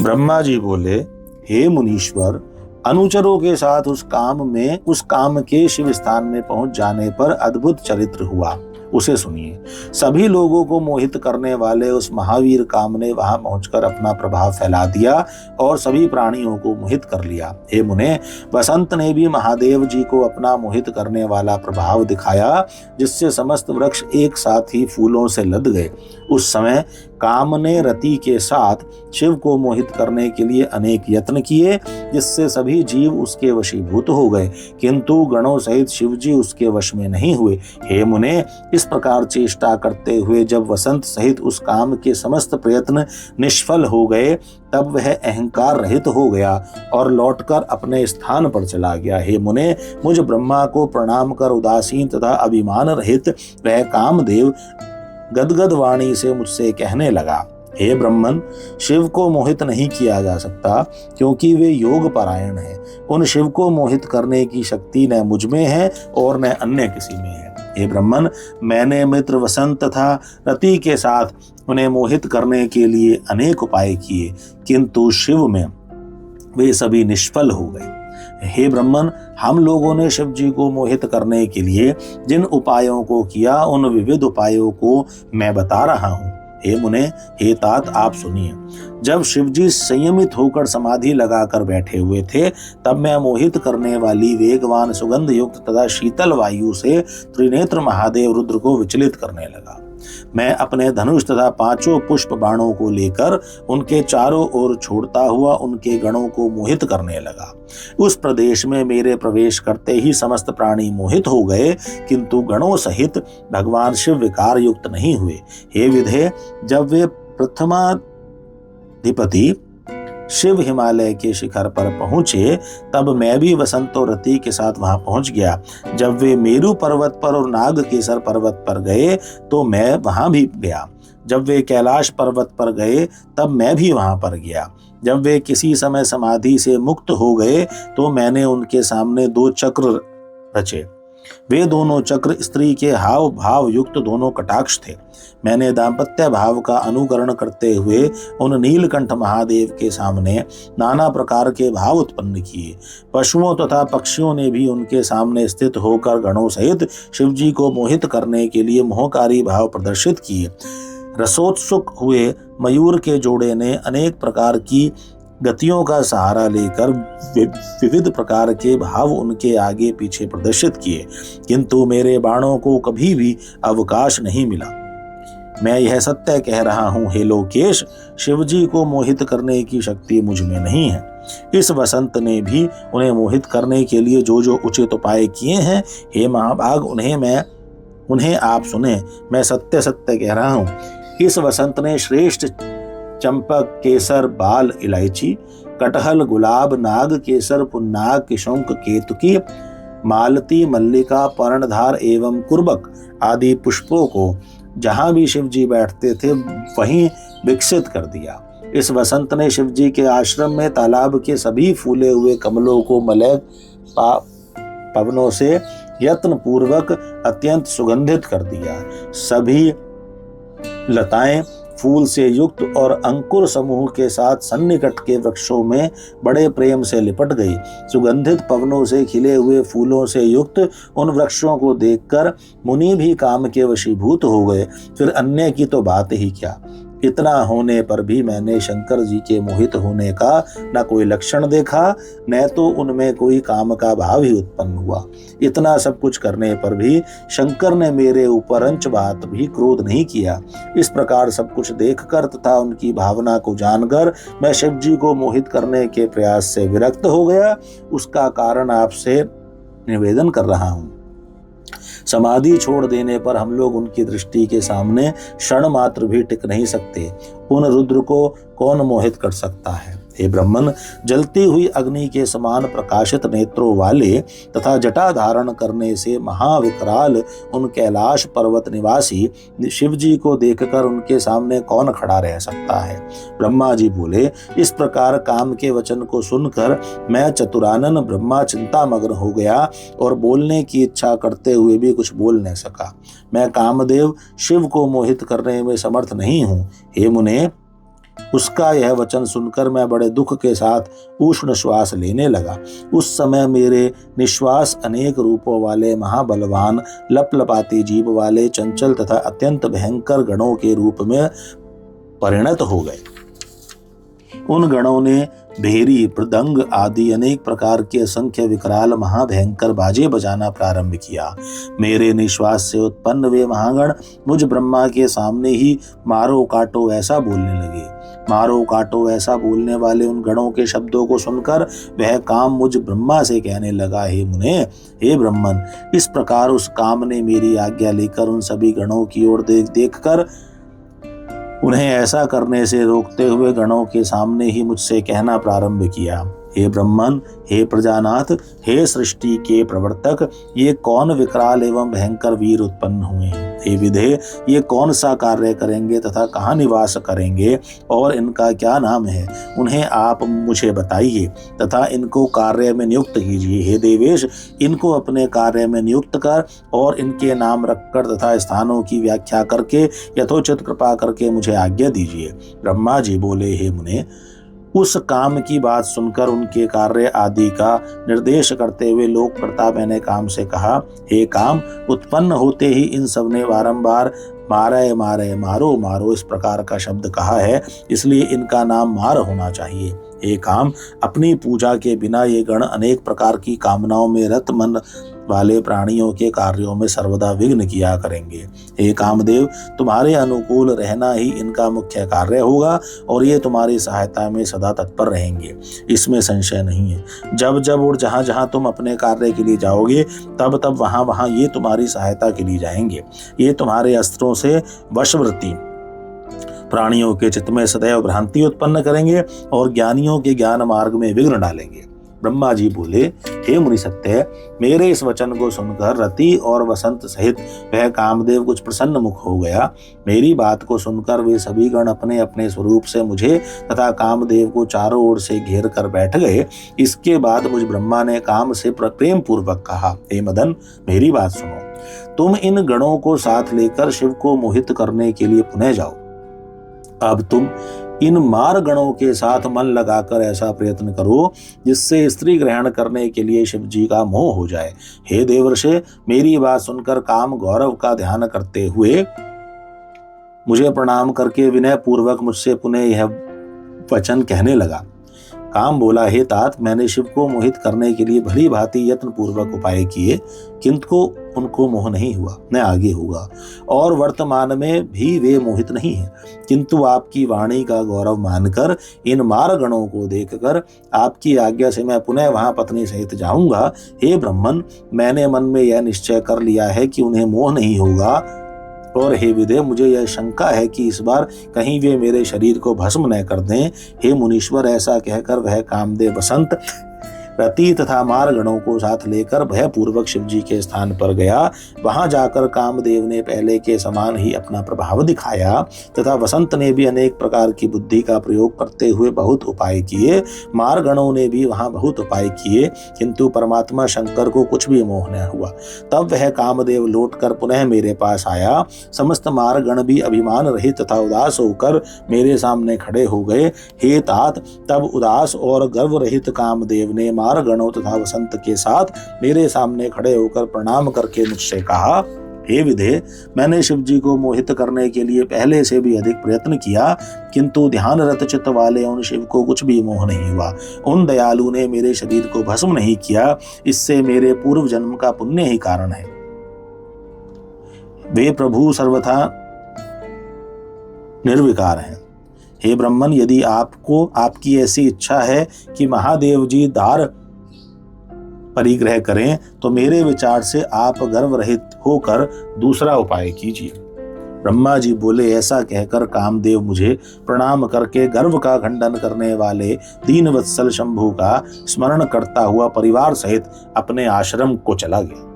ब्रह्मा जी बोले, हे मुनीश्वर, अनुचरों के साथ उस काम के शिव स्थान में पहुंच जाने पर अद्भुत चरित्र हुआ, उसे सुनिए। सभी लोगों को मोहित करने वाले उस महावीर काम ने वहां पहुंचकर अपना प्रभाव फैला दिया और सभी प्राणियों को मोहित कर लिया। हे मुने, बसंत ने भी महादेव जी को अपना मोहित करने वाला प्रभाव दिखाया, जिससे समस्त वृक्ष एक साथ ही फूलों से लद गए। उस समय काम ने रति के साथ शिव को मोहित करने के लिए अनेक यत्न किए, जिससे सभी जीव उसके वशीभूत हो गए, किंतु गणों सहित शिव जी उसके वश में नहीं हुए। हे मुने, इस प्रकार चेष्टा करते हुए जब वसंत सहित उस काम के समस्त प्रयत्न निष्फल हो गए, तब वह अहंकार रहित हो गया और लौटकर अपने स्थान पर चला गया। हे मुने, मुझ ब्रह्मा को प्रणाम कर उदासीन तथा अभिमान रहित वह कामदेव गदगद वाणी से मुझसे कहने लगा, हे ब्रह्मन, शिव को मोहित नहीं किया जा सकता, क्योंकि वे योग परायण हैं। उन शिव को मोहित करने की शक्ति न मुझ में है और न अन्य किसी में है। हे ब्रह्मन, मैंने मित्र वसंत तथा रति के साथ उन्हें मोहित करने के लिए अनेक उपाय किए, किंतु शिव में वे सभी निष्फल हो गए। हे ब्रह्मन, हम लोगों ने शिव जी को मोहित करने के लिए जिन उपायों को किया, उन विविध उपायों को मैं बता रहा हूँ। हे मुने, हे तात, आप सुनिए। जब शिव जी संयमित होकर समाधि लगाकर बैठे हुए थे, तब मैं मोहित करने वाली वेगवान सुगंध युक्त तथा शीतल वायु से त्रिनेत्र महादेव रुद्र को विचलित करने लगा। मैं अपने धनुष तथा 5 पुष्प बाणों को लेकर उनके चारों ओर छोड़ता हुआ उनके गणों को मोहित करने लगा। उस प्रदेश में मेरे प्रवेश करते ही समस्त प्राणी मोहित हो गए, किंतु गणों सहित भगवान शिव विकार युक्त नहीं हुए। हे विधे, जब वे प्रथमाधिपति शिव हिमालय के शिखर पर पहुंचे, तब मैं भी वसंत और रति के साथ वहां पहुंच गया। जब वे मेरु पर्वत पर और नागकेसर पर्वत पर गए, तो मैं वहां भी गया। जब वे कैलाश पर्वत पर गए, तब मैं भी वहां पर गया। जब वे किसी समय समाधि से मुक्त हो गए, तो मैंने उनके सामने 2 चक्र रचे। वे दोनों चक्र स्त्री के हाव भाव युक्त दोनों कटाक्ष थे। मैंने दाम्पत्य भाव का अनुकरण करते हुए उन नीलकंठ महादेव के सामने नाना प्रकार के भाव उत्पन्न किए। पशुओं तथा पक्षियों ने भी उनके सामने स्थित होकर गणों सहित शिवजी को मोहित करने के लिए मोहकारी भाव प्रदर्शित किए। रसोत्सुक हुए मयूर के जोड़े ने अनेक प्रकार की गतियों का सहारा लेकर विविध प्रकार के भाव उनके आगे पीछे प्रदर्शित किए, किंतु मेरे बाणों को कभी भी अवकाश नहीं मिला। मैं यह सत्य कह रहा हूँ, हे लोकेश, शिवजी को मोहित करने की शक्ति मुझ में नहीं है। इस वसंत ने भी उन्हें मोहित करने के लिए जो जो उचित उपाय किए हैं, हे महाभाग, उन्हें आप सुने। मैं सत्य सत्य कह रहा हूँ। इस वसंत ने श्रेष्ठ चंपक, केसर, बाल, इलायची, कटहल, गुलाब, नाग केसर, पुन्नाग, किशुंक, केतकी, मालती, मल्लिका, पर्णधार एवं कुर्बक आदि पुष्पों को जहां भी शिव जी बैठते थे वहीं विकसित कर दिया। इस वसंत ने शिव जी के आश्रम में तालाब के सभी फूले हुए कमलों को मलय पवनों से यत्न पूर्वक अत्यंत सुगंधित कर दिया। सभी लताएं फूल से युक्त और अंकुर समूह के साथ सन्निकट के वृक्षों में बड़े प्रेम से लिपट गई। सुगंधित पवनों से खिले हुए फूलों से युक्त उन वृक्षों को देखकर मुनि भी काम के वशीभूत हो गए। फिर अन्य की तो बात ही क्या। इतना होने पर भी मैंने शंकर जी के मोहित होने का न कोई लक्षण देखा, न तो उनमें कोई काम का भाव ही उत्पन्न हुआ। इतना सब कुछ करने पर भी शंकर ने मेरे ऊपर अंश बात भी क्रोध नहीं किया। इस प्रकार सब कुछ देखकर तथा उनकी भावना को जानकर मैं शिव जी को मोहित करने के प्रयास से विरक्त हो गया। उसका कारण आपसे निवेदन कर रहा हूँ। समाधि छोड़ देने पर हम लोग उनकी दृष्टि के सामने क्षण मात्र भी टिक नहीं सकते। उन रुद्र को कौन मोहित कर सकता है। हे ब्रह्मन, जलती हुई अग्नि के समान प्रकाशित नेत्रों वाले तथा जटा धारण करने से महाविकराल उन कैलाश पर्वत निवासी शिव जी को देखकर उनके सामने कौन खड़ा रह सकता है। ब्रह्मा जी बोले, इस प्रकार काम के वचन को सुनकर मैं चतुरानन ब्रह्मा चिंतामग्न हो गया और बोलने की इच्छा करते हुए भी कुछ बोल नहीं सका। मैं कामदेव शिव को मोहित करने में समर्थ नहीं हूँ। हे मुने, उसका यह वचन सुनकर मैं बड़े दुख के साथ उष्ण श्वास लेने लगा। उस समय मेरे निश्वास अनेक रूपों वाले महाबलवान, लपलपाती जीभ वाले, चंचल तथा अत्यंत भयंकर गणों के रूप में परिणत हो गए। उन गणों ने भेरी, मृदंग आदि अनेक प्रकार के असंख्य विकराल महाभयंकर बाजे बजाना प्रारंभ किया। मेरे निश्वास से उत्पन्न वे महागण मुझ ब्रह्मा के सामने ही मारो काटो ऐसा बोलने लगे। मारो काटो ऐसा बोलने वाले उन गणों के शब्दों को सुनकर वह काम मुझ ब्रह्मा से कहने लगा, हे मुने, हे ब्रह्मन। इस प्रकार उस काम ने मेरी आज्ञा लेकर उन सभी गणों की ओर देख कर उन्हें ऐसा करने से रोकते हुए गणों के सामने ही मुझसे कहना प्रारंभ किया, हे ब्रह्मन, हे प्रजानाथ, हे सृष्टि के प्रवर्तक, ये कौन विकराल एवं भयंकर वीर उत्पन्न हुए हैं? हे विधे, ये कौन सा कार्य करेंगे तथा कहाँ निवास करेंगे और इनका क्या नाम है? उन्हें आप मुझे बताइए तथा इनको कार्य में नियुक्त कीजिए। हे देवेश, इनको अपने कार्य में नियुक्त कर और इनके नाम रखकर तथा स्थानों की व्याख्या करके यथोचित कृपा करके मुझे आज्ञा दीजिए। ब्रह्मा जी बोले, हे मुने, उस काम की बात सुनकर उनके कार्य आदि का निर्देश करते हुए लोक प्रताप मैंने काम से कहा, हे काम, उत्पन्न होते ही इन सब ने बारंबार मारे मारे मारो मारो इस प्रकार का शब्द कहा है, इसलिए इनका नाम मार होना चाहिए। हे काम, अपनी पूजा के बिना ये गण अनेक प्रकार की कामनाओं में रत मन वाले प्राणियों के कार्यों में सर्वदा विघ्न किया करेंगे। हे कामदेव, तुम्हारे अनुकूल रहना ही इनका मुख्य कार्य होगा और ये तुम्हारी सहायता में सदा तत्पर रहेंगे, इसमें संशय नहीं है। जब जब और जहाँ जहाँ तुम अपने कार्य के लिए जाओगे तब तब वहाँ वहाँ ये तुम्हारी सहायता के लिए जाएंगे। ये तुम्हारे अस्त्रों से वशवर्ती प्राणियों के चित्त में सदैव भ्रांति उत्पन्न करेंगे और ज्ञानियों के ज्ञान मार्ग में विघ्न डालेंगे। ब्रह्मा जी बोले, हे मुनि सत्य, मेरे इस वचन को सुनकर रति और वसंत सहित वह कामदेव कुछ प्रसन्न मुख हो गया। मेरी बात को सुनकर वे सभी गण अपने अपने स्वरूप से मुझे तथा कामदेव को चारों ओर से घेर कर बैठ गए। इसके बाद मुझ ब्रह्मा ने काम से प्रेम पूर्वक कहा, हे मदन, मेरी बात सुनो। तुम इन गणों को साथ लेकर शिव को मोहित करने के लिए पुनः जाओ। अब तुम इन मार गणों के साथ मन लगाकर ऐसा प्रयत्न करो जिससे स्त्री ग्रहण करने के लिए शिव जी का मोह हो जाए। हे देवर्षे, मेरी बात सुनकर काम गौरव का ध्यान करते हुए मुझे प्रणाम करके विनय पूर्वक मुझसे पुनः यह वचन कहने लगा। काम बोला, हे तात, मैंने शिव को मोहित करने के लिए भली भांति यत्न पूर्वक उपाय किए, किंतु उनको मोह नहीं हुआ, न आगे होगा, और वर्तमान में भी वे मोहित नहीं हैं। किंतु आपकी वाणी का गौरव मानकर इन मार गणों को देखकर आपकी आज्ञा से मैं पुनः वहां पत्नी सहित जाऊंगा। हे ब्रह्मन, मैंने मन में यह निश्चय कर लिया है कि उन्हें मोह नहीं होगा, और हे विदे, मुझे यह शंका है कि इस बार कहीं वे मेरे शरीर को भस्म न कर दें। हे मुनीश्वर, ऐसा कहकर वह कामदेव वसंत, रति तथा मार गणों को साथ लेकर भयपूर्वक शिव जी के स्थान पर गया। वहां जाकर कामदेव ने पहले के समान ही अपना प्रभाव दिखाया तथा वसंत ने भी अनेक प्रकार की बुद्धि का प्रयोग करते हुए बहुत उपाय किए। मार गणों ने भी वहां बहुत उपाय किए, किंतु परमात्मा शंकर को कुछ भी मोह न हुआ। तब वह कामदेव लौटकर पुनः मेरे पास आया। समस्त मार गण भी अभिमान रहित तथा उदास होकर मेरे सामने खड़े हो गए। हे तात, तब उदास और गर्व रहित कामदेव ने मार गणों तथा वसंत के साथ मेरे सामने खड़े होकर प्रणाम करके मुझसे कहा, हे विधे, मैंने शिव जी को मोहित करने के लिए पहले से भी अधिक प्रयत्न किया, किंतु ध्यान रत चित्त वाले उन शिव को कुछ भी मोह नहीं हुआ। उन दयालु ने मेरे शरीर को भस्म नहीं किया, इससे मेरे पूर्व जन्म का पुण्य ही कारण है। वे प्रभु सर्वथा निर्विकार हैं। हे ब्रह्मन, यदि आपकी ऐसी इच्छा है कि महादेव जी दार परिग्रह करें, तो मेरे विचार से आप गर्व रहित होकर दूसरा उपाय कीजिए। ब्रह्मा जी बोले, ऐसा कहकर कामदेव मुझे प्रणाम करके गर्व का खंडन करने वाले दीनवत्सल शंभु का स्मरण करता हुआ परिवार सहित अपने आश्रम को चला गया।